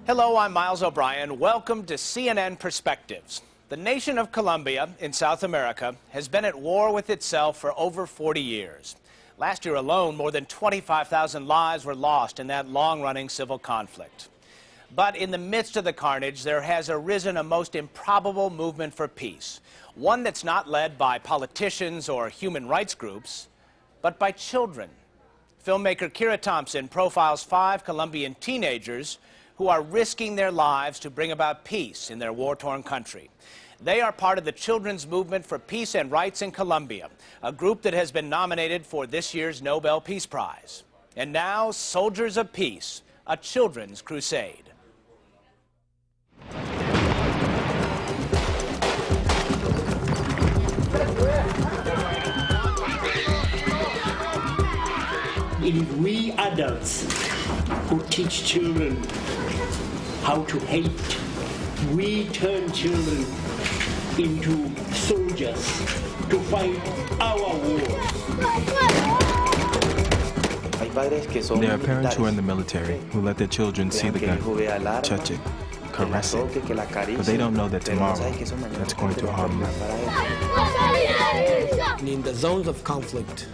Hello, I'm Miles O'Brien. Welcome to CNN Perspectives. The nation of Colombia in South America has been at war with itself for over 40 years. Last year alone, more than 25,000 lives were lost in that long-running civil conflict. But in the midst of the carnage, there has arisen a most improbable movement for peace, one that's not led by politicians or human rights groups, but by children. Filmmaker Kira Thompson profiles 5 Colombian teenagers who are risking their lives to bring about peace in their war-torn country. They are part of the Children's Movement for Peace and Rights in Colombia, a group that has been nominated for this year's Nobel Peace Prize. And now, Soldiers of Peace, a children's crusade. If we adults who teach children how to hate, we turn children into soldiers to fight our wars. There are parents who are in the military who let their children see the gun, touch it, caress it, but they don't know that tomorrow that's going to harm them. In the zones of conflict,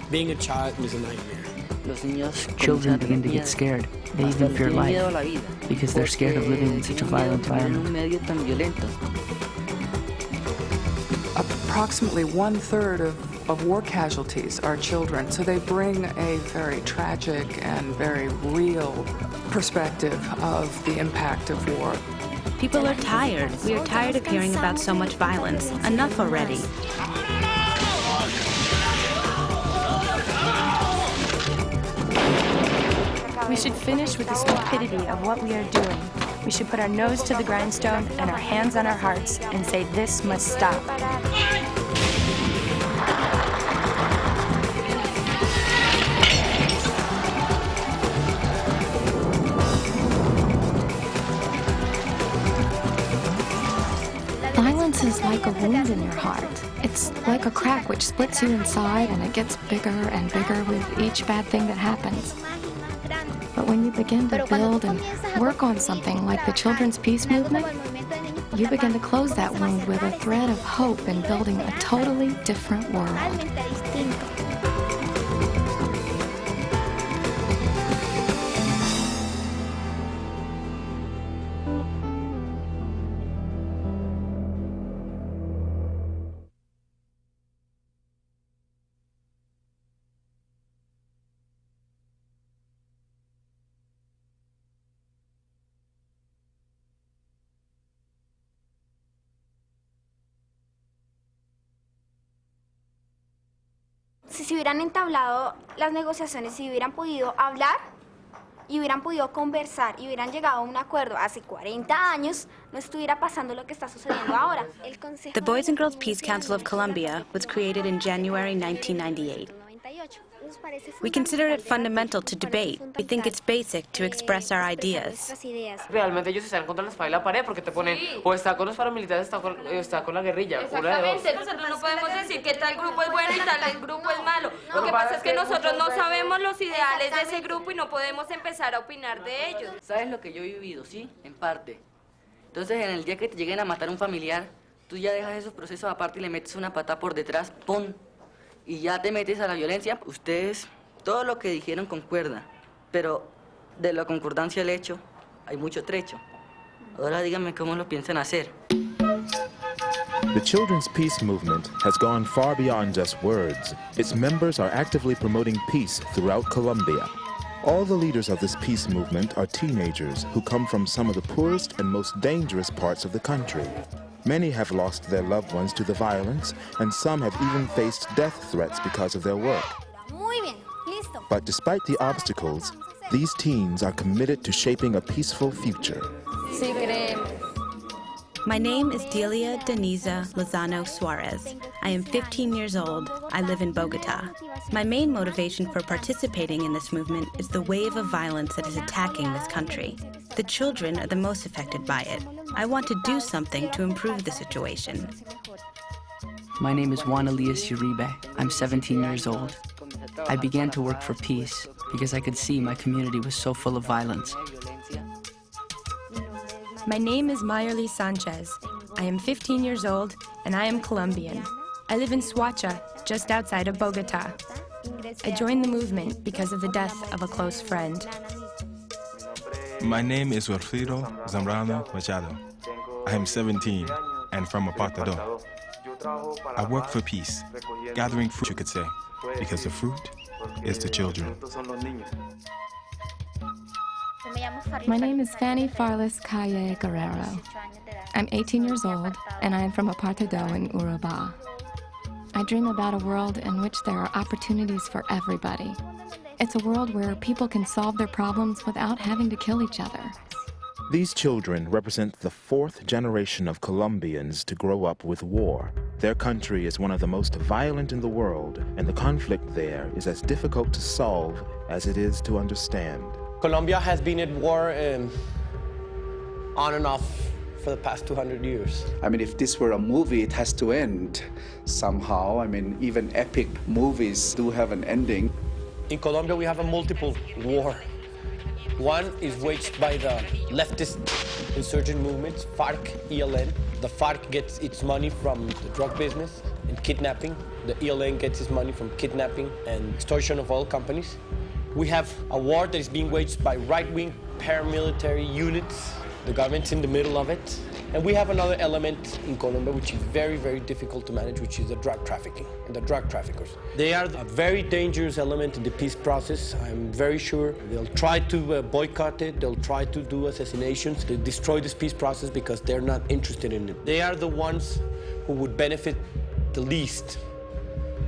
being a child is a nightmare. Children begin to get scared. They even fear life because they're scared of living in such a violent environment. Approximately 1/3 of war casualties are children, so they bring a very tragic and very real perspective of the impact of war. People are tired. We are tired of hearing about so much violence. Enough already. We should finish with the stupidity of what we are doing. We should put our nose to the grindstone and our hands on our hearts and say this must stop. Violence is like a wound in your heart. It's like a crack which splits you inside, and it gets bigger and bigger with each bad thing that happens. But when you begin to build and work on something like the Children's Peace Movement, you begin to close that wound with a thread of hope in building a totally different world. Si se hubieran entablado las negociaciones, si hubieran podido hablar y hubieran podido conversar y hubieran llegado a un acuerdo hace 40 años, no estuviera pasando lo que está sucediendo ahora. The Boys and Girls Peace Council of Colombia was created in January 1998. We consider it fundamental to debate. We think it's basic to express our ideas. Realmente ellos están contra la espada y la pared porque te ponen o está con los paramilitares o está con la guerrilla. Exactamente, nosotros no podemos decir que tal grupo es bueno y tal grupo es malo. Lo que pasa es que nosotros no sabemos los ideales de ese grupo y no podemos empezar a opinar de ellos. ¿Sabes lo que yo he vivido? Sí, en parte. Entonces, en el día que te lleguen a matar a un familiar, tú ya dejas esos procesos aparte y le metes una patada por detrás, ¡pum! Y ya te metes a la violencia. Ustedes, todo lo que dijeron concuerda, pero de la concordancia al hecho hay mucho trecho. Ahora díganme cómo lo piensan hacer. The Children's Peace Movement has gone far beyond just words. Its members are actively promoting peace throughout Colombia. All the leaders of this peace movement are teenagers who come from some of the poorest and most dangerous parts of the country. Many have lost their loved ones to the violence, and some have even faced death threats because of their work. But despite the obstacles, these teens are committed to shaping a peaceful future. My name is Delia Denisa Lozano Suarez. I am 15 years old. I live in Bogota. My main motivation for participating in this movement is the wave of violence that is attacking this country. The children are the most affected by it. I want to do something to improve the situation. My name is Juan Elias Uribe. I'm 17 years old. I began to work for peace because I could see my community was so full of violence. My name is Mayerly Sanchez. I am 15 years old, and I am Colombian. I live in Soacha, just outside of Bogota. I joined the movement because of the death of a close friend. My name is Wilfrido Zambrano Machado. I am 17 and from Apartado. I work for peace, gathering fruit, you could say, because the fruit is the children. My name is Fanny Farles Calle Guerrero. I'm 18 years old, and I am from Apartado in Urubá. I dream about a world in which there are opportunities for everybody. It's a world where people can solve their problems without having to kill each other. These children represent the fourth generation of Colombians to grow up with war. Their country is one of the most violent in the world, and the conflict there is as difficult to solve as it is to understand. Colombia has been at war on and off for the past 200 years. I mean, if this were a movie, it has to end somehow. I mean, even epic movies do have an ending. In Colombia, we have a multiple war. One is waged by the leftist insurgent movements, FARC, ELN. The FARC gets its money from the drug business and kidnapping. The ELN gets its money from kidnapping and extortion of oil companies. We have a war that is being waged by right-wing paramilitary units. The government's in the middle of it. And we have another element in Colombia which is very, very difficult to manage, which is the drug trafficking and the drug traffickers. They are a very dangerous element in the peace process. I'm very sure they'll try to boycott it. They'll try to do assassinations to destroy this peace process because they're not interested in it. They are the ones who would benefit the least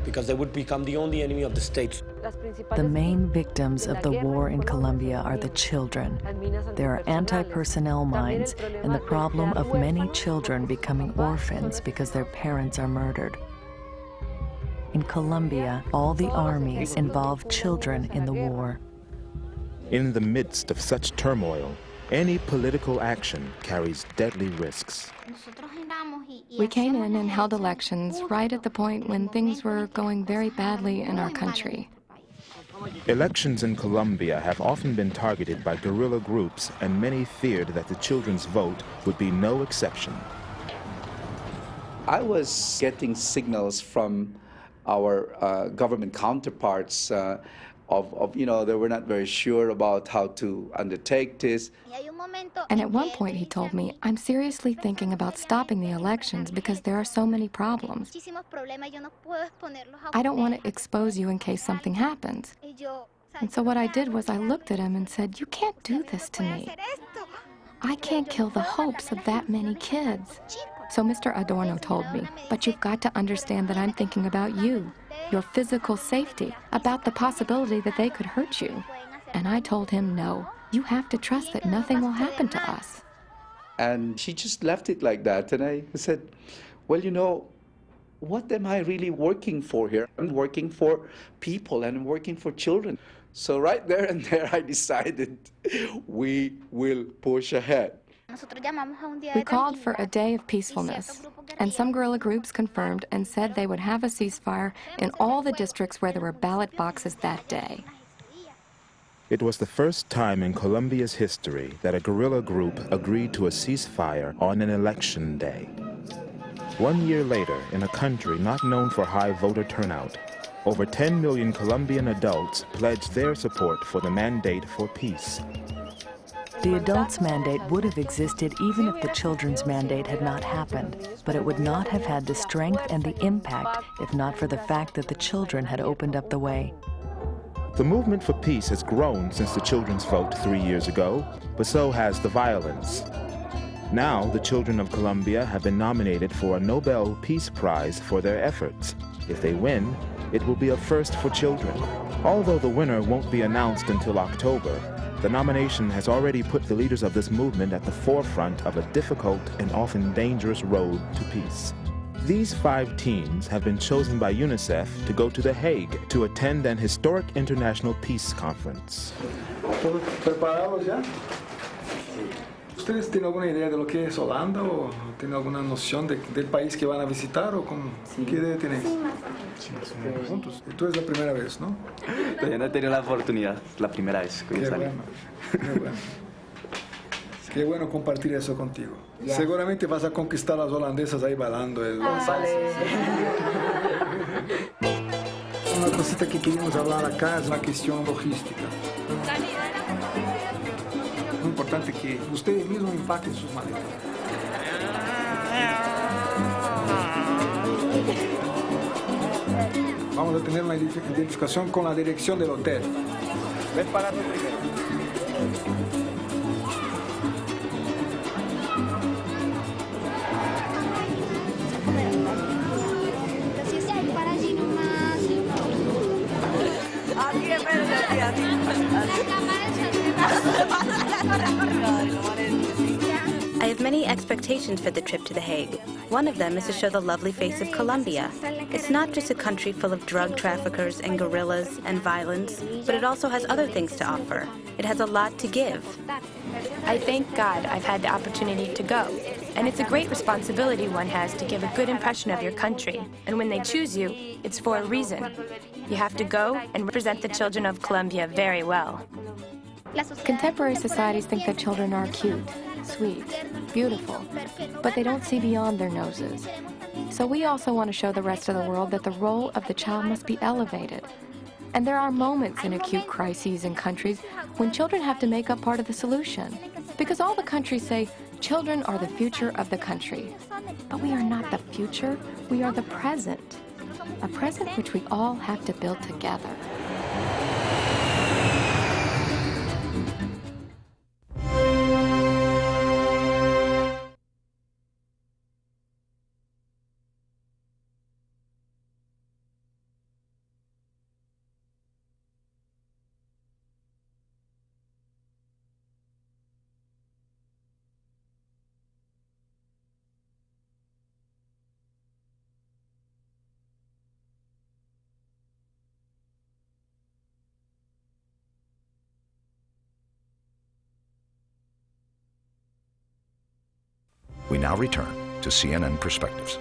because they would become the only enemy of the state. The main victims of the war in Colombia are the children. There are anti-personnel mines and the problem of many children becoming orphans because their parents are murdered. In Colombia, all the armies involve children in the war. In the midst of such turmoil, any political action carries deadly risks. We came in and held elections right at the point when things were going very badly in our country. Elections in Colombia have often been targeted by guerrilla groups, and many feared that the children's vote would be no exception. I was getting signals from our government counterparts you know, they were not very sure about how to undertake this. And at one point he told me, I'm seriously thinking about stopping the elections because there are so many problems. I don't want to expose you in case something happens. And so what I did was I looked at him and said, you can't do this to me. I can't kill the hopes of that many kids. So Mr. Adorno told me, but you've got to understand that I'm thinking about you, your physical safety, about the possibility that they could hurt you. And I told him, no, you have to trust that nothing will happen to us. And she just left it like that. And I said, well, you know, what am I really working for here? I'm working for people and I'm working for children. So right there and there, I decided we will push ahead. We called for a day of peacefulness, and some guerrilla groups confirmed and said they would have a ceasefire in all the districts where there were ballot boxes that day. It was the first time in Colombia's history that a guerrilla group agreed to a ceasefire on an election day. 1 year later, in a country not known for high voter turnout, over 10 million Colombian adults pledged their support for the mandate for peace. The adults' mandate would have existed even if the children's mandate had not happened, but it would not have had the strength and the impact if not for the fact that the children had opened up the way. The movement for peace has grown since the children's vote 3 years ago, but so has the violence. Now, the children of Colombia have been nominated for a Nobel Peace Prize for their efforts. If they win, it will be a first for children. Although the winner won't be announced until October, the nomination has already put the leaders of this movement at the forefront of a difficult and often dangerous road to peace. These 5 teens have been chosen by UNICEF to go to The Hague to attend an historic international peace conference. ¿Preparados ya? ¿Ustedes tienen alguna idea de lo que es Holanda o tienen alguna noción del país que van a visitar o cómo? ¿Qué idea tienen? Sí, más o menos. Juntos. Tú es la primera vez, ¿no? Todavía no he tenido la oportunidad, la primera vez que voy a salir. Qué bueno. Qué bueno compartir eso contigo. Seguramente vas a conquistar a las holandesas ahí bailando. Una cosita que queríamos hablar acá es la cuestión logística. Muy importante que ustedes mismos empaquen sus maletas. Vamos a tener una identificación con la dirección del hotel. Ven pagando primero. I have many expectations for the trip to The Hague. One of them is to show the lovely face of Colombia. It's not just a country full of drug traffickers and guerrillas and violence, but it also has other things to offer. It has a lot to give. I thank God I've had the opportunity to go. And it's a great responsibility one has to give a good impression of your country. And when they choose you, it's for a reason. You have to go and represent the children of Colombia very well. Contemporary societies think that children are cute, sweet, beautiful, but they don't see beyond their noses. So we also want to show the rest of the world that the role of the child must be elevated. And there are moments in acute crises in countries when children have to make up part of the solution. Because all the countries say, children are the future of the country. But we are not the future, we are the present. A present which we all have to build together. We now return to CNN Perspectives.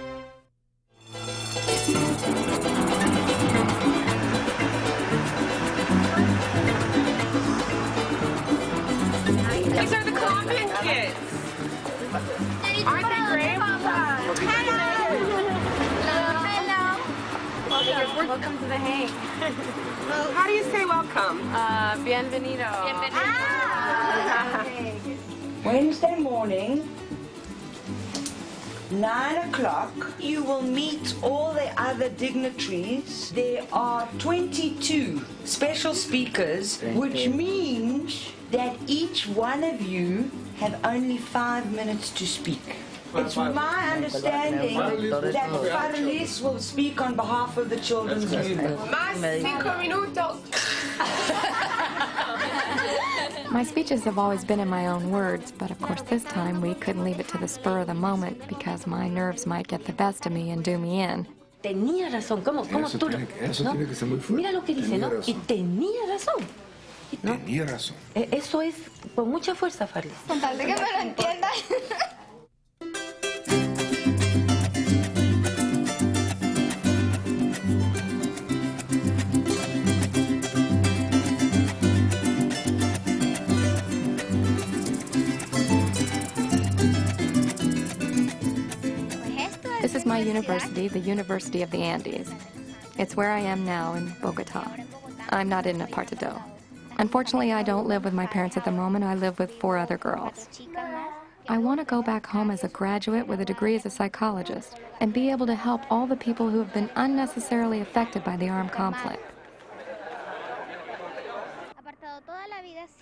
These are the Colombian kids. Aren't they great? Hello. Welcome to The Hague. How do you say welcome? Bienvenido. Wednesday morning, 9 o'clock, you will meet all the other dignitaries. There are 22 special speakers, which means that each one of you have only 5 minutes to speak. It's my understanding that Farlis will speak on behalf of the children's movement. Más 5 minutos. My speeches have always been in my own words, but of course this time we couldn't leave it to the spur of the moment because my nerves might get the best of me and do me in. Tenía razón, ¿cómo tú? Eso tiene que ser muy fuerte. Mira lo que dice, ¿no? Y tenía razón. ¿no? Tenía razón. Eso es con mucha fuerza, Farlis. Con tal de que me lo entiendan. This is my university, the University of the Andes. It's where I am now in Bogota. I'm not in Apartado. Unfortunately, I don't live with my parents at the moment. I live with 4 other girls. I want to go back home as a graduate with a degree as a psychologist and be able to help all the people who have been unnecessarily affected by the armed conflict.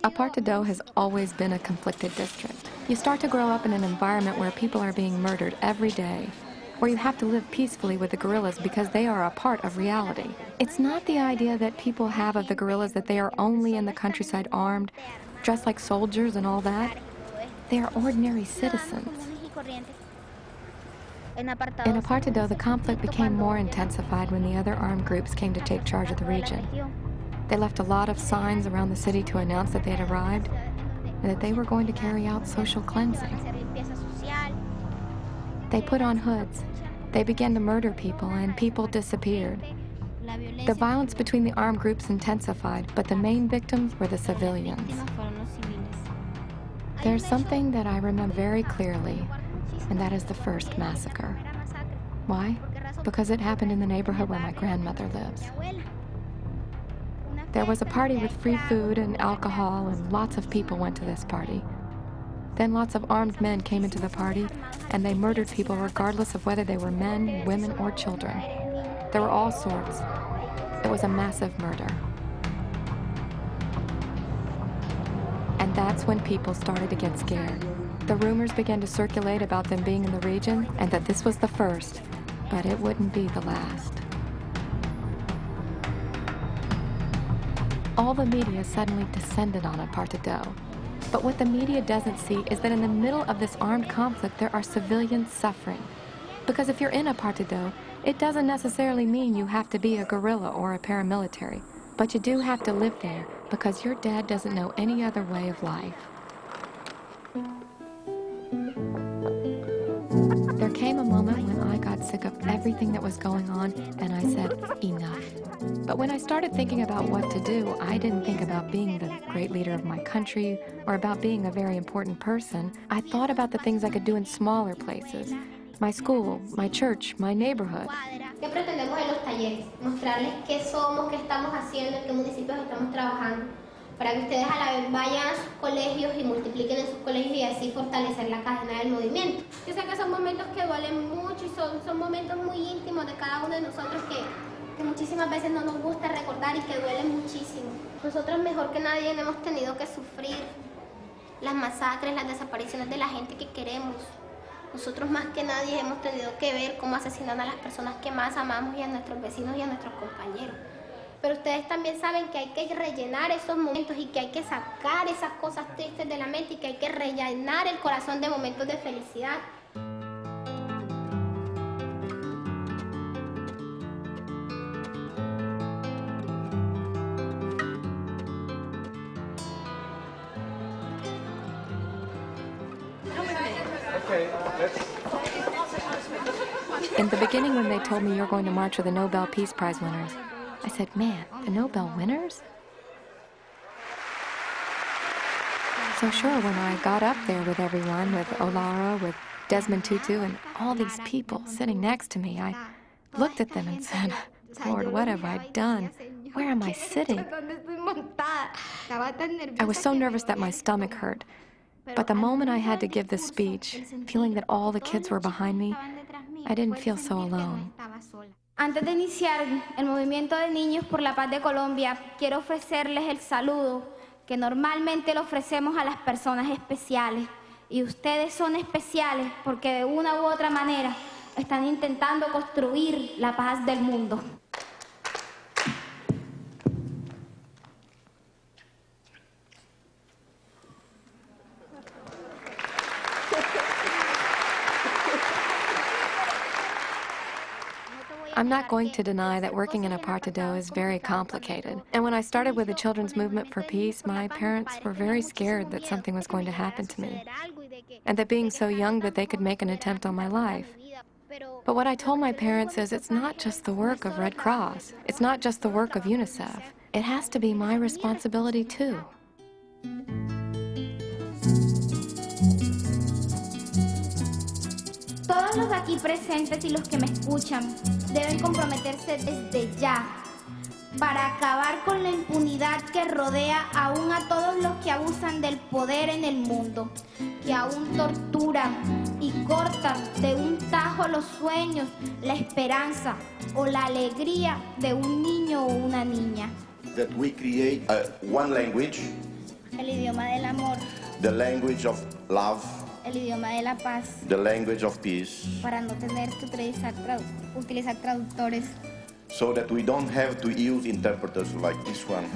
Apartado has always been a conflicted district. You start to grow up in an environment where people are being murdered every day, where you have to live peacefully with the guerrillas because they are a part of reality. It's not the idea that people have of the guerrillas that they are only in the countryside armed, dressed like soldiers and all that. They are ordinary citizens. In Apartado, the conflict became more intensified when the other armed groups came to take charge of the region. They left a lot of signs around the city to announce that they had arrived and that they were going to carry out social cleansing. They put on hoods. They began to murder people, and people disappeared. The violence between the armed groups intensified, but the main victims were the civilians. There's something that I remember very clearly, and that is the first massacre. Why? Because it happened in the neighborhood where my grandmother lives. There was a party with free food and alcohol, and lots of people went to this party. Then lots of armed men came into the party, and they murdered people regardless of whether they were men, women, or children. There were all sorts. It was a massive murder. And that's when people started to get scared. The rumors began to circulate about them being in the region, and that this was the first, but it wouldn't be the last. All the media suddenly descended on Apartado. But what the media doesn't see is that in the middle of this armed conflict, there are civilians suffering. Because if you're in Apartado, it doesn't necessarily mean you have to be a guerrilla or a paramilitary, but you do have to live there because your dad doesn't know any other way of life. There came a moment when I got sick of everything that was going on, and I said, enough. But when I started thinking about what to do, I didn't think about being the great leader of my country or about being a very important person. I thought about the things I could do in smaller places. My school, my church, my neighborhood. ¿Qué pretendemos en los talleres? Mostrarles qué somos, qué estamos haciendo, en qué municipios estamos trabajando, para que ustedes a la vez vayan a sus colegios y multipliquen en sus colegios y así fortalecer la cadena del movimiento. Yo sé que son momentos que duelen mucho y son momentos muy íntimos de cada uno de nosotros que muchísimas veces no nos gusta recordar y que duelen muchísimo. Nosotros mejor que nadie hemos tenido que sufrir las masacres, las desapariciones de la gente que queremos. Nosotros más que nadie hemos tenido que ver cómo asesinan a las personas que más amamos y a nuestros vecinos y a nuestros compañeros. Pero ustedes también saben que hay que rellenar esos momentos y que hay que sacar esas cosas tristes de la mente y que hay que rellenar el corazón de momentos de felicidad. In the beginning, when they told me you're going to march with the Nobel Peace Prize winners, I said, man, the Nobel winners? So sure, when I got up there with everyone, with Olara, with Desmond Tutu, and all these people sitting next to me, I looked at them and said, Lord, what have I done? Where am I sitting? I was so nervous that my stomach hurt. But the moment I had to give this speech, feeling that all the kids were behind me, I didn't feel so alone. Antes de iniciar el movimiento de niños por la paz de Colombia, quiero ofrecerles el saludo que normalmente le ofrecemos a las personas especiales. Y ustedes son especiales porque de una u otra manera están intentando construir la paz del mundo. I'm not going to deny that working in Apartado is very complicated. And when I started with the Children's Movement for Peace, my parents were very scared that something was going to happen to me, and that being so young that they could make an attempt on my life. But what I told my parents is it's not just the work of Red Cross. It's not just the work of UNICEF. It has to be my responsibility too. Todos los aquí presentes y los que me escuchan deben comprometerse desde ya para acabar con la impunidad que rodea aún a todos los que abusan del poder en el mundo, que aún torturan y cortan de un tajo los sueños, la esperanza o la alegría de un niño o una niña. That we create one language, El idioma del amor, the language of love, el idioma de la paz, the language of peace, para no tener que utilizar traductores. so that we don't have to use interpreters like this one.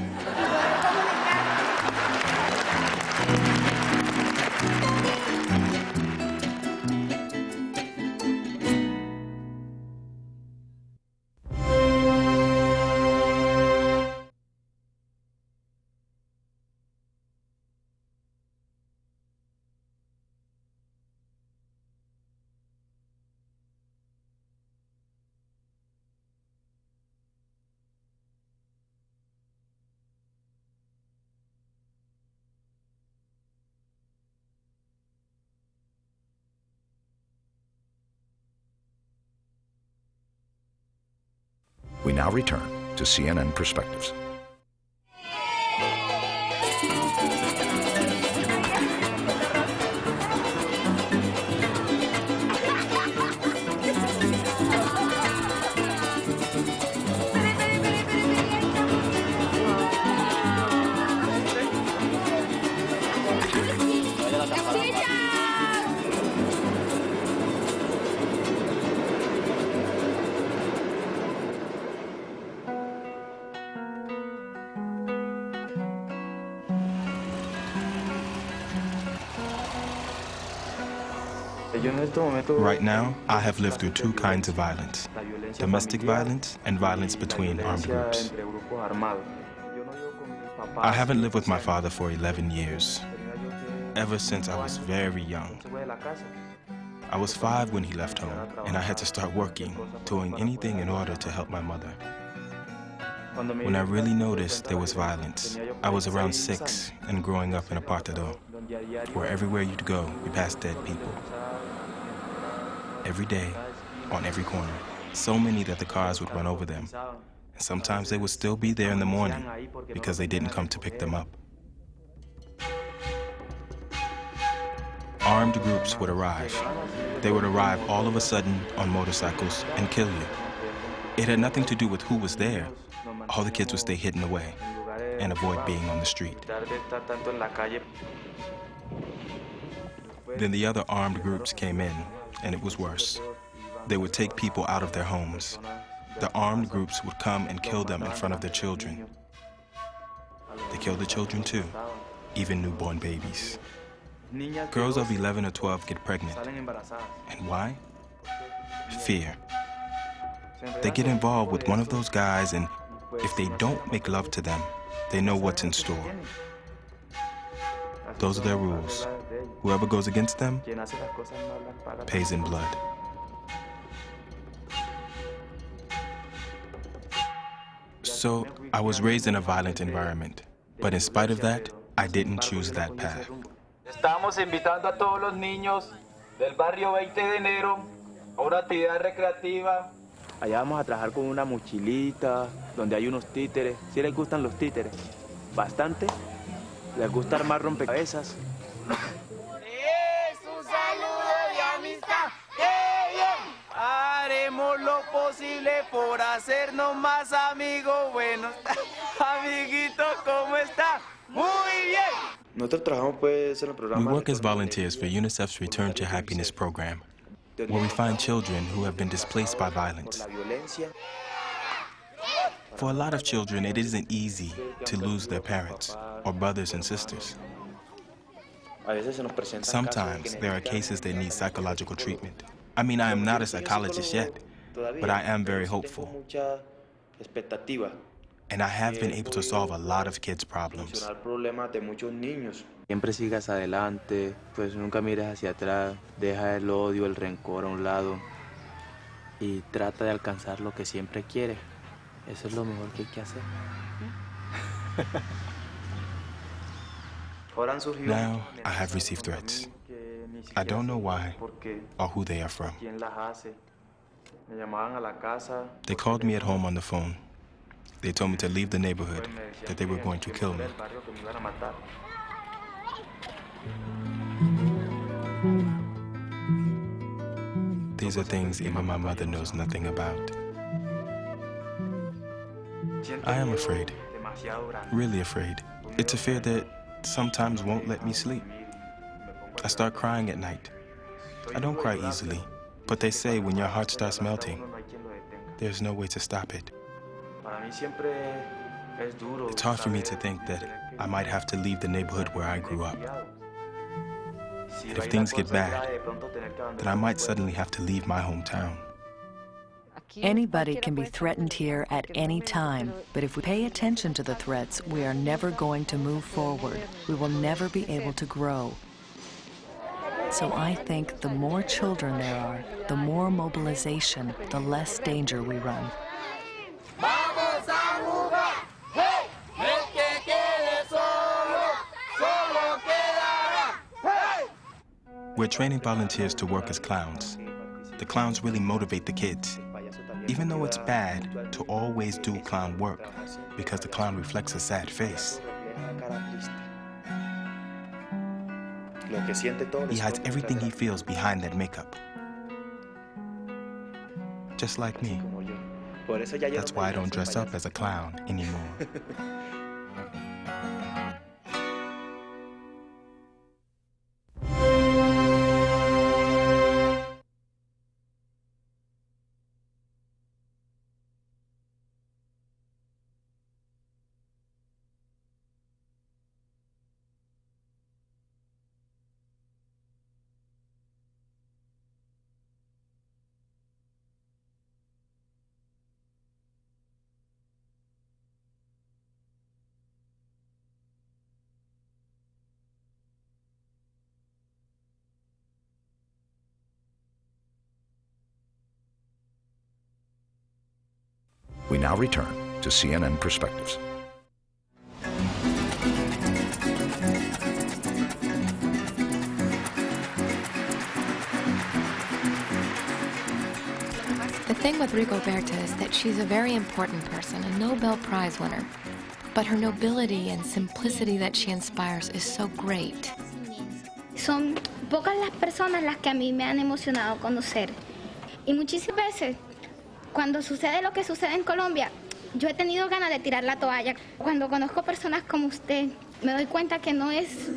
We now return to CNN Perspectives. Right now, I have lived through two kinds of violence: domestic violence and violence between armed groups. I haven't lived with my father for 11 years, ever since I was very young. I was 5 when he left home, and I had to start working, doing anything in order to help my mother. When I really noticed there was violence, I was around 6 and growing up in a apartado, where everywhere you'd go, you passed dead people. Every day, on every corner. So many that the cars would run over them. And sometimes they would still be there in the morning because they didn't come to pick them up. Armed groups would arrive. They would arrive all of a sudden on motorcycles and kill you. It had nothing to do with who was there. All the kids would stay hidden away and avoid being on the street. Then the other armed groups came in, and it was worse. They would take people out of their homes. The armed groups would come and kill them in front of their children. They killed the children too, even newborn babies. Girls of 11 or 12 get pregnant. And why? Fear. They get involved with one of those guys, and if they don't make love to them, they know what's in store. Those are their rules. Whoever goes against them pays in blood. So I was raised in a violent environment, but in spite of that, I didn't choose that path. Estamos invitando a todos los niños del barrio 20 de enero a una actividad recreativa. Allá vamos a trabajar con una mochilita, donde hay unos títeres. ¿Sí les gustan los títeres? ¿Bastante? ¿Les gusta armar rompecabezas? Es un saludo de amistad. Haremos lo posible por hacernos más amigos. Buenos amiguitos, ¿cómo está? Muy bien. We work as volunteers for UNICEF's Return to Happiness program, where we find children who have been displaced by violence. For a lot of children, it isn't easy to lose their parents or brothers and sisters. Sometimes there are cases that need psychological treatment. I mean, I am not a psychologist yet, but I am very hopeful. And I have been able to solve a lot of kids' problems. Siempre sigas adelante, pues nunca mires hacia atrás, deja el odio, el rencor a un lado y trata de alcanzar lo que siempre quieres. Eso es lo mejor que hay que hacer. Now, I have received threats. I don't know why or who they are from. They called me at home on the phone. They told me to leave the neighborhood, that they were going to kill me. These are things even my mother knows nothing about. I am afraid, really afraid. It's a fear that sometimes won't let me sleep. I start crying at night. I don't cry easily, but they say when your heart starts melting, there's no way to stop it. It's hard for me to think that I might have to leave the neighborhood where I grew up. And if things get bad, then I might suddenly have to leave my hometown. Anybody can be threatened here at any time, but if we pay attention to the threats, we are never going to move forward. We will never be able to grow. So I think the more children there are, the more mobilization, the less danger we run. We're training volunteers to work as clowns. The clowns really motivate the kids. Even though it's bad to always do clown work because the clown reflects a sad face, he hides everything he feels behind that makeup. Just like me. That's why I don't dress up as a clown anymore. We now return to CNN Perspectives. The thing with Rigoberta is that she's a very important person, a Nobel Prize winner. But her nobility and simplicity that she inspires is so great. Son pocas las personas las que a mí me han emocionado conocer. Y muchísimas veces, cuando sucede lo que sucede en Colombia, yo he tenido ganas de tirar la toalla. Cuando conozco personas como usted, me doy cuenta que no es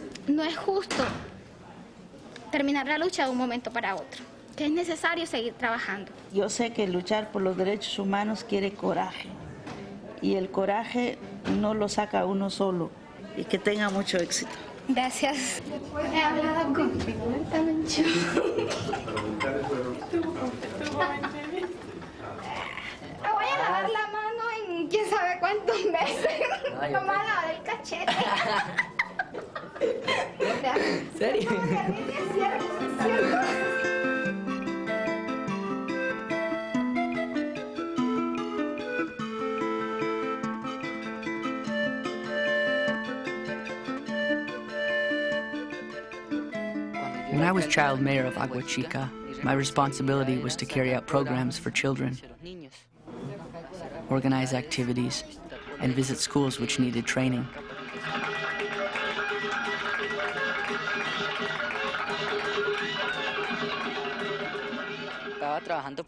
justo terminar la lucha de un momento para otro, que es necesario seguir trabajando. Yo sé que luchar por los derechos humanos quiere coraje, y el coraje no lo saca uno solo, y que tenga mucho éxito. Gracias. He hablado con mucho. Me voy a lavar la mano en quién sabe cuántos meses. Me voy a lavar el cachete. ¿En serio? Es cierto. When I was child mayor of Agua Chica, my responsibility was to carry out programs for children, organize activities, and visit schools which needed training.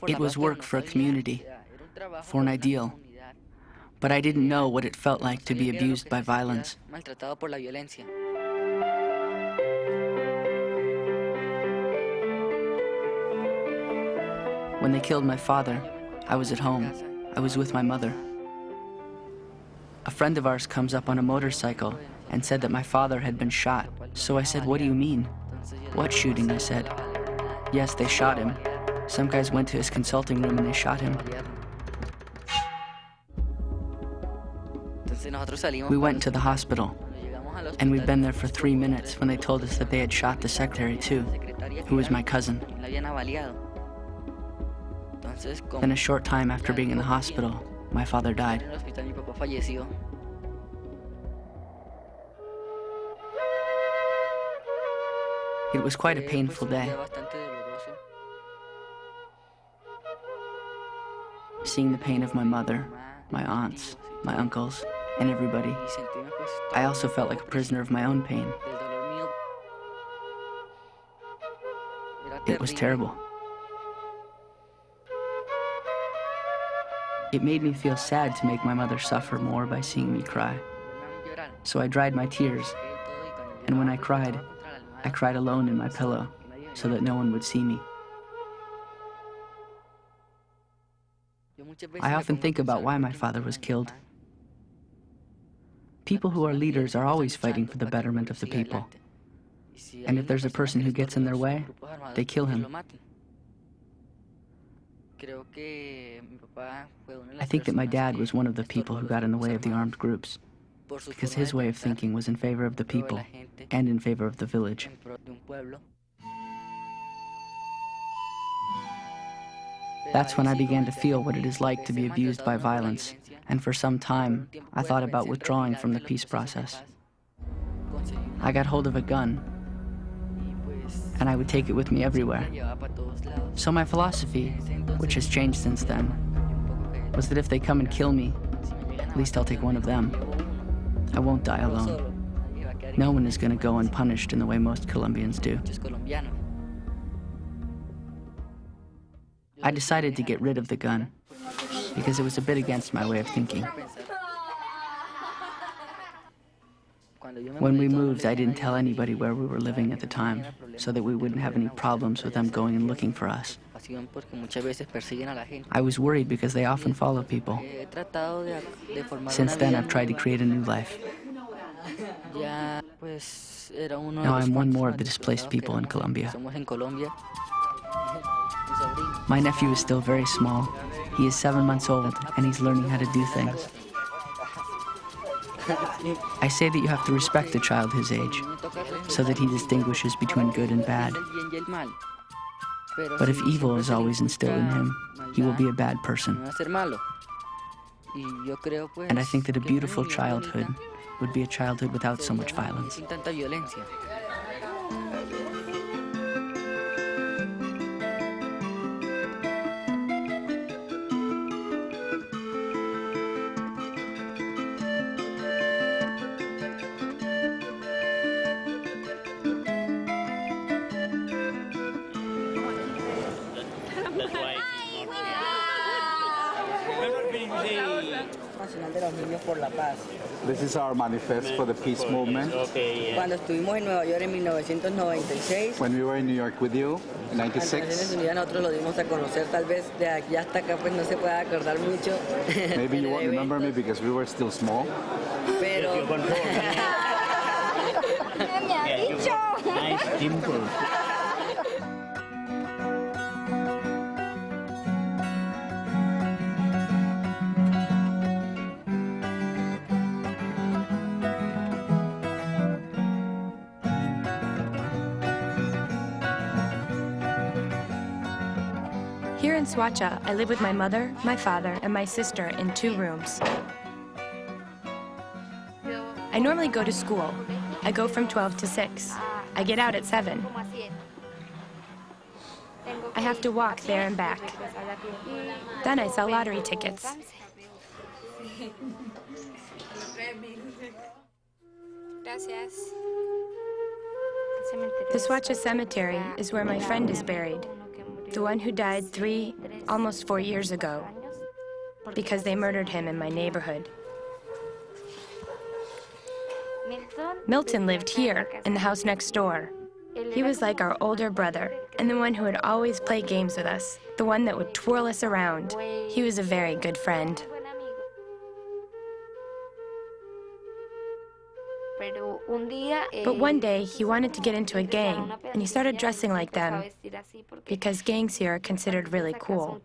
It was work for a community, for an ideal, but I didn't know what it felt like to be abused by violence. When they killed my father, I was at home. I was with my mother. A friend of ours comes up on a motorcycle and said that my father had been shot. So I said, "What do you mean?" "What shooting?" I said. "Yes, they shot him. Some guys went to his consulting room and they shot him." We went to the hospital, and we'd been there for 3 minutes when they told us that they had shot the secretary too, who was my cousin. Then a short time after being in the hospital, my father died. It was quite a painful day. Seeing the pain of my mother, my aunts, my uncles, and everybody, I also felt like a prisoner of my own pain. It was terrible. It made me feel sad to make my mother suffer more by seeing me cry. So I dried my tears, and when I cried alone in my pillow so that no one would see me. I often think about why my father was killed. People who are leaders are always fighting for the betterment of the people. And if there's a person who gets in their way, they kill him. I think that my dad was one of the people who got in the way of the armed groups, because his way of thinking was in favor of the people and in favor of the village. That's when I began to feel what it is like to be abused by violence, and for some time, I thought about withdrawing from the peace process. I got hold of a gun, and I would take it with me everywhere. So my philosophy, which has changed since then, was that if they come and kill me, at least I'll take one of them. I won't die alone. No one is going to go unpunished in the way most Colombians do. I decided to get rid of the gun because it was a bit against my way of thinking. When we moved, I didn't tell anybody where we were living at the time, so that we wouldn't have any problems with them going and looking for us. I was worried because they often follow people. Since then, I've tried to create a new life. Now I'm one more of the displaced people in Colombia. My nephew is still very small. He is 7 months old, and he's learning how to do things. I say that you have to respect a child his age, so that he distinguishes between good and bad. But if evil is always instilled in him, he will be a bad person. And I think that a beautiful childhood would be a childhood without so much violence. This is our manifest for the peace movement. Cuando estuvimos en Nueva York en 1996. When we were in New York with you in 96. Nosotros lo dimos a conocer, tal vez de allá hasta acá pues no se pueda acordar mucho. Maybe you won't remember me because we were still small. Pero nice dimple. Here in Suacha, I live with my mother, my father, and my sister in 2 rooms. I normally go to school. I go from 12 to 6. I get out at 7. I have to walk there and back. Then I sell lottery tickets. The Suacha Cemetery is where my friend is buried. The one who died 3, almost 4 years ago, because they murdered him in my neighborhood. Milton lived here, in the house next door. He was like our older brother, and the one who would always play games with us, the one that would twirl us around. He was a very good friend. But one day, he wanted to get into a gang, and he started dressing like them, because gangs here are considered really cool.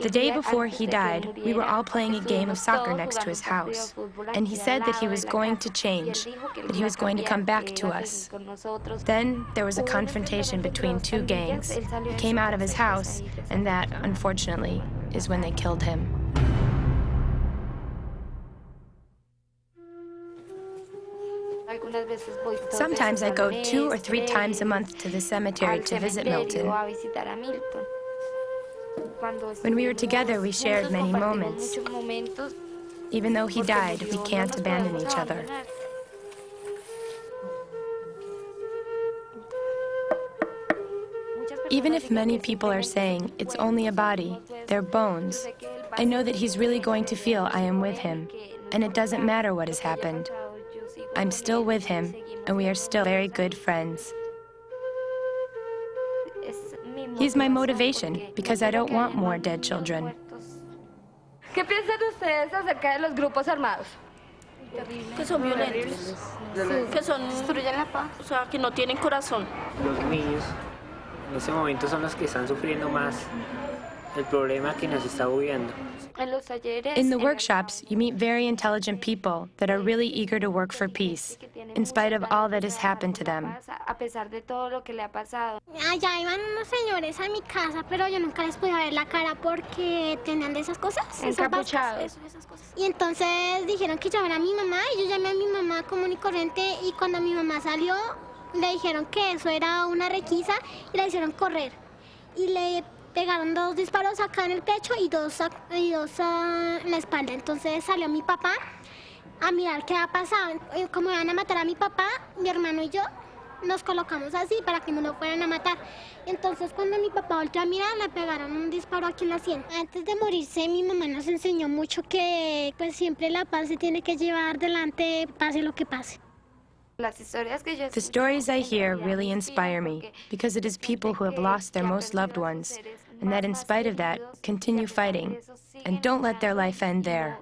The day before he died, we were all playing a game of soccer next to his house, and he said that he was going to change, that he was going to come back to us. Then there was a confrontation between 2 gangs. He came out of his house, and that, unfortunately, is when they killed him. Sometimes I go 2 or 3 times a month to the cemetery to visit Milton. When we were together, we shared many moments. Even though he died, we can't abandon each other. Even if many people are saying it's only a body, they're bones, I know that he's really going to feel I am with him, and it doesn't matter what has happened. I'm still with him, and we are still very good friends. He's my motivation, because I don't want more dead children. ¿Qué piensan ustedes acerca de los grupos armados? Que son violentos, que destruyen la paz, o sea, que no tienen corazón. Los niños en ese momento son los que están sufriendo más el problema que nos está viviendo. In the workshops, you meet very intelligent people that are really eager to work for peace, in spite of all that has happened to them. Allá iban unos señores a mi casa, pero yo nunca les podía ver la cara porque tenían de esas cosas. Encapuchados. Esas cosas. Y entonces dijeron que llamara a mi mamá, y yo llamé a mi mamá común y corriente, y cuando mi mamá salió, le dijeron que eso era una requisa y la hicieron correr. y le pegaron 2 disparos acá en el pecho y dos en la espalda. Entonces salió mi papá a mirar qué ha pasado. Como iban a matar a mi papá, mi hermano y yo nos colocamos así para que no lo fueran a matar. Entonces cuando mi papá volteó a mirar, le pegaron un disparo aquí en la sien. Antes de morirse, mi mamá nos enseñó mucho que pues siempre la paz se tiene que llevar adelante, pase lo que pase. The stories I hear really inspire me because it is people who have lost their most loved ones and that in spite of that, continue fighting and don't let their life end there.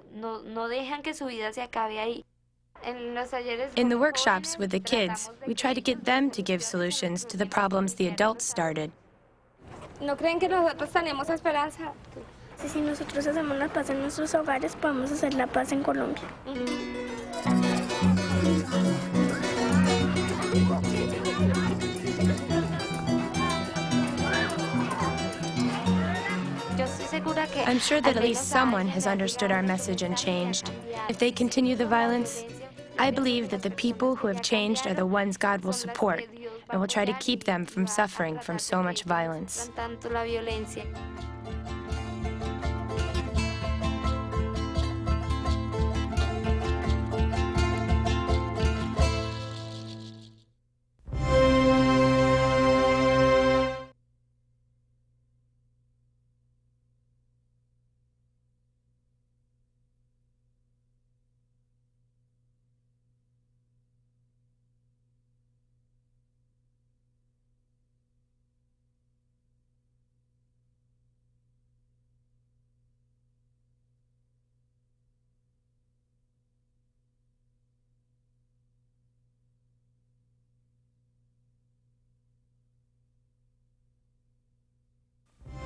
In the workshops with the kids, we try to get them to give solutions to the problems the adults started. ¿No creen que nosotros tenemos esperanza? Si nosotros hacemos la paz en nuestros hogares, podemos hacer la paz en Colombia. I'm sure that at least someone has understood our message and changed. If they continue the violence, I believe that the people who have changed are the ones God will support and will try to keep them from suffering from so much violence.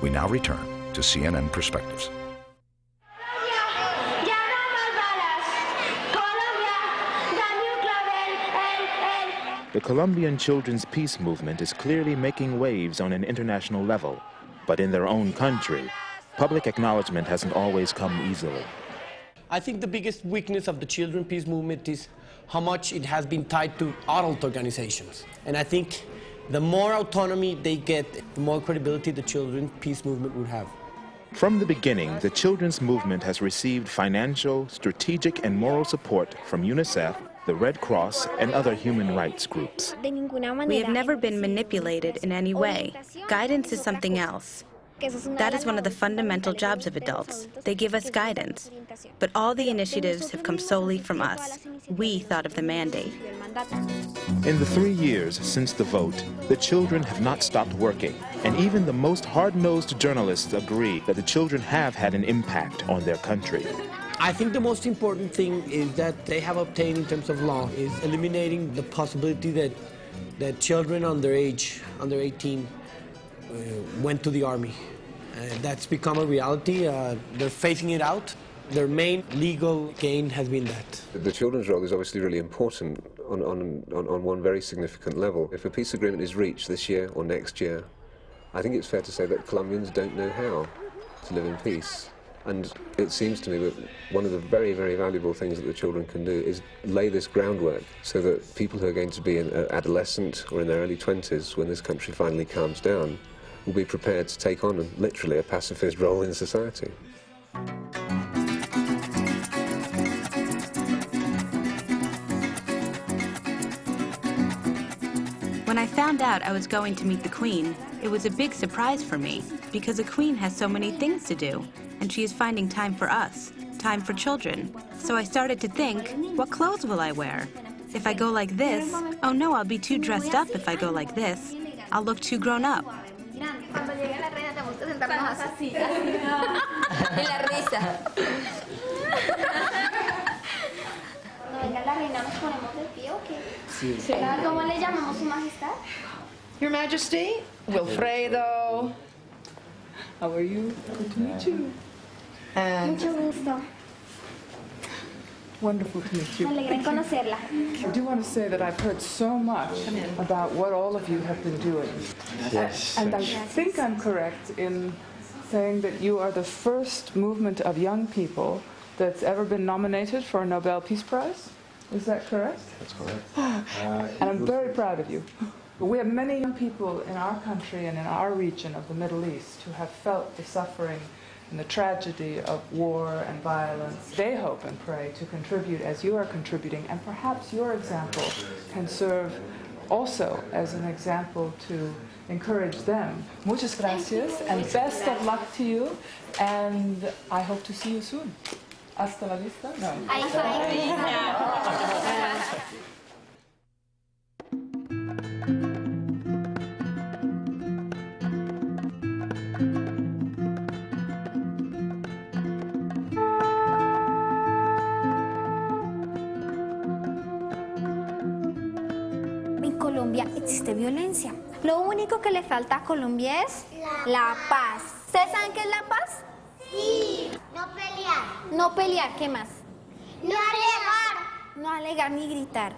We now return to CNN Perspectives. The Colombian children's peace movement is clearly making waves on an international level, but in their own country, public acknowledgement hasn't always come easily. I think the biggest weakness of the children's peace movement is how much it has been tied to adult organizations. And I think the more autonomy they get, the more credibility the children's peace movement would have. From the beginning, the children's movement has received financial, strategic, and moral support from UNICEF, the Red Cross, and other human rights groups. We have never been manipulated in any way. Guidance is something else. That is one of the fundamental jobs of adults. They give us guidance. But all the initiatives have come solely from us. We thought of the mandate. In the 3 years since the vote, the children have not stopped working, and even the most hard-nosed journalists agree that the children have had an impact on their country. I think the most important thing is that they have obtained in terms of law is eliminating the possibility that children under 18 went to the army. That's become a reality. They're phasing it out. Their main legal gain has been that. The children's role is obviously really important on one very significant level. If a peace agreement is reached this year or next year, I think it's fair to say that Colombians don't know how to live in peace. And it seems to me that one of the very, very valuable things that the children can do is lay this groundwork so that people who are going to be an adolescent or in their early 20s when this country finally calms down will be prepared to take on literally a pacifist role in society. When I found out I was going to meet the Queen, it was a big surprise for me because a queen has so many things to do, and she is finding time for us, time for children. So I started to think, what clothes will I wear? If I go like this, oh no, I'll be too dressed up if I go like this. I'll look too grown up. Cuando llegue la reina tenemos que sentarnos así. En la risa. Cuando venga la reina nos ponemos de pie o qué? Sí. ¿Cómo le llamamos, Su Majestad? Your Majesty, Wilfredo. How are you? Good to meet you. And Mucho gusto. wonderful to meet you. Me alegra en conocerla. I do want to say that I've heard so much about what all of you have been doing. Yes. And I think I'm correct in saying that you are the first movement of young people that's ever been nominated for a Nobel Peace Prize. Is that correct? That's correct. And I'm very proud of you. But we have many young people in our country and in our region of the Middle East who have felt the suffering and the tragedy of war and violence. They hope and pray to contribute as you are contributing, and perhaps your example can serve also as an example to encourage them. Muchas gracias, and best of luck to you, and I hope to see you soon. Hasta la vista. No. En Colombia existe violencia. Lo único que le falta a Colombia es la paz. ¿Ustedes saben qué es la paz? Sí, no pelear. No pelear, ¿qué más? No alegar. No alegar ni gritar.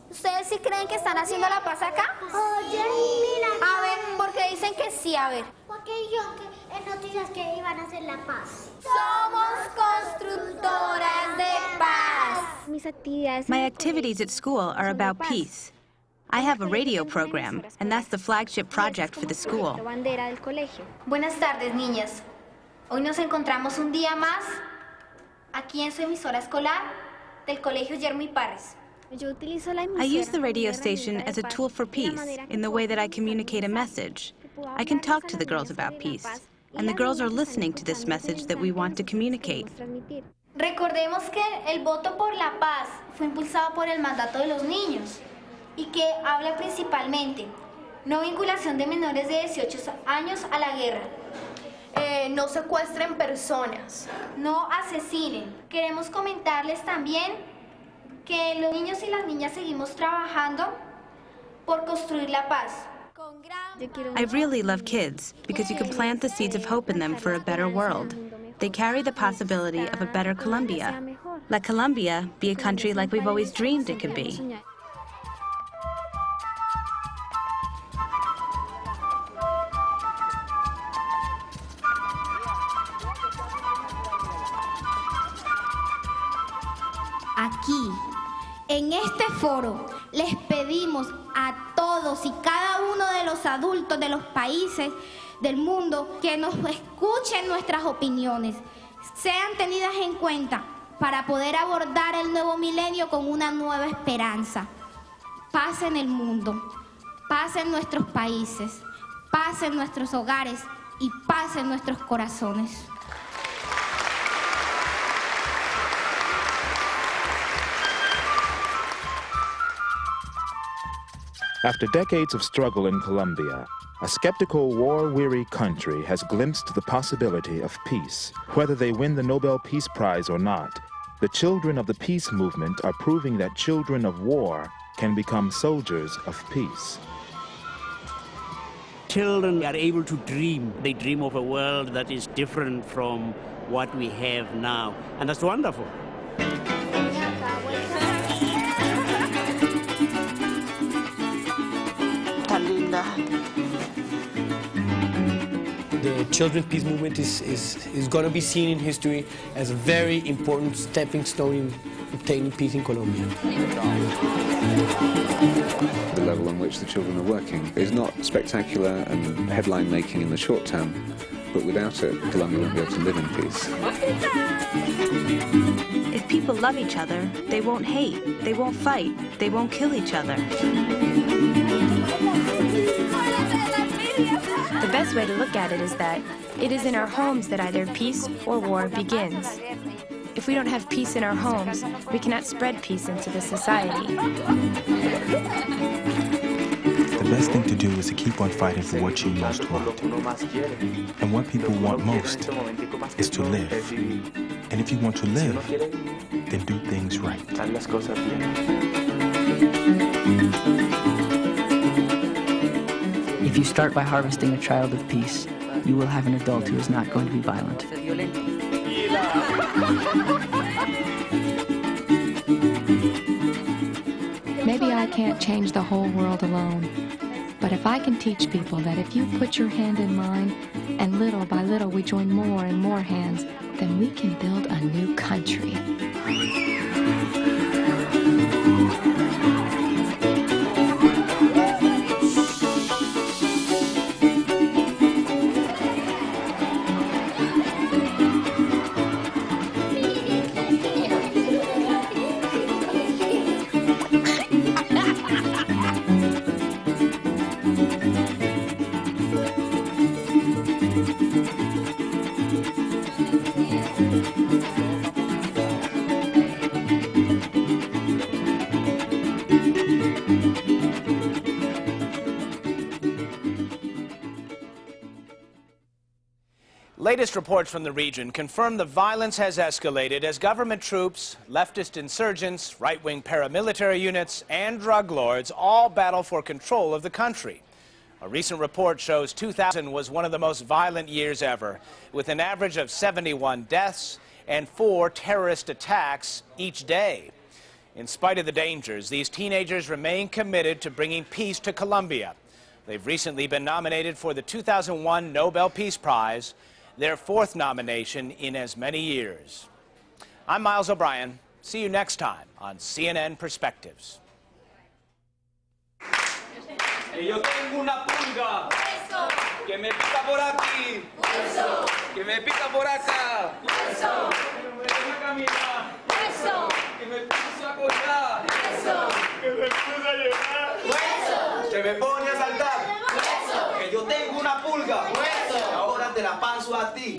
¿Ustedes sí creen que están haciendo la paz acá? Oye, mira. A ver, ¿por qué dicen que sí? A ver. Porque dijeron que en noticias que iban a hacer la paz. Somos constructoras de paz. Mis actividades. My activities at school are about peace. I have a radio program, and that's the flagship project for the school. Bandera del colegio. Buenas tardes, niñas. Hoy nos encontramos un día más aquí en su emisora escolar del Colegio Yermo y Parres. I use the radio station as a tool for peace in the way that I communicate a message. I can talk to the girls about peace, and the girls are listening to this message that we want to communicate. Recordemos que el voto por la paz fue impulsado por el mandato de los niños y que habla principalmente no vinculación de menores de 18 años a la guerra. No secuestren personas. No asesinen. Queremos comentarles también que los niños y las niñas seguimos trabajando por construir la paz. I really love kids because you can plant the seeds of hope in them for a better world. They carry the possibility of a better Colombia. Let Colombia be a country like we've always dreamed it could be. Aquí, en este foro, les pedimos a todos y cada uno de los adultos de los países del mundo que nos escuchen nuestras opiniones, sean tenidas en cuenta para poder abordar el nuevo milenio con una nueva esperanza. Paz en el mundo, paz en nuestros países, paz en nuestros hogares y paz en nuestros corazones. After decades of struggle in Colombia, a skeptical, war-weary country has glimpsed the possibility of peace. Whether they win the Nobel Peace Prize or not, the children of the peace movement are proving that children of war can become soldiers of peace. Children are able to dream. They dream of a world that is different from what we have now, and that's wonderful. The Children's Peace Movement is going to be seen in history as a very important stepping stone in obtaining peace in Colombia. The level on which the children are working is not spectacular and headline-making in the short term, but without it, Colombia won't be able to live in peace. If people love each other, they won't hate, they won't fight, they won't kill each other. The best way to look at it is that it is in our homes that either peace or war begins. If we don't have peace in our homes, we cannot spread peace into the society. The best thing to do is to keep on fighting for what you most want. And what people want most is to live. And if you want to live, then do things right. If you start by harvesting a child of peace, you will have an adult who is not going to be violent. Maybe I can't change the whole world alone, but if I can teach people that if you put your hand in mine, and little by little we join more and more hands, then we can build a new country. latest reports from the region confirm the violence has escalated as government troops, leftist insurgents, right-wing paramilitary units, and drug lords all battle for control of the country. A recent report shows 2000 was one of the most violent years ever, with an average of 71 deaths and 4 terrorist attacks each day. In spite of the dangers, these teenagers remain committed to bringing peace to Colombia. They've recently been nominated for the 2001 Nobel Peace Prize, their 4th nomination in as many years. I'm Miles O'Brien. See you next time on CNN Perspectives. Que yo tengo una pulga, que me pica por aquí, que me pica por acá, que me deja caminar, que me puse a correr, que me puse a llorar, que me pone a saltar, que yo tengo una pulga, ahora te la paso a ti.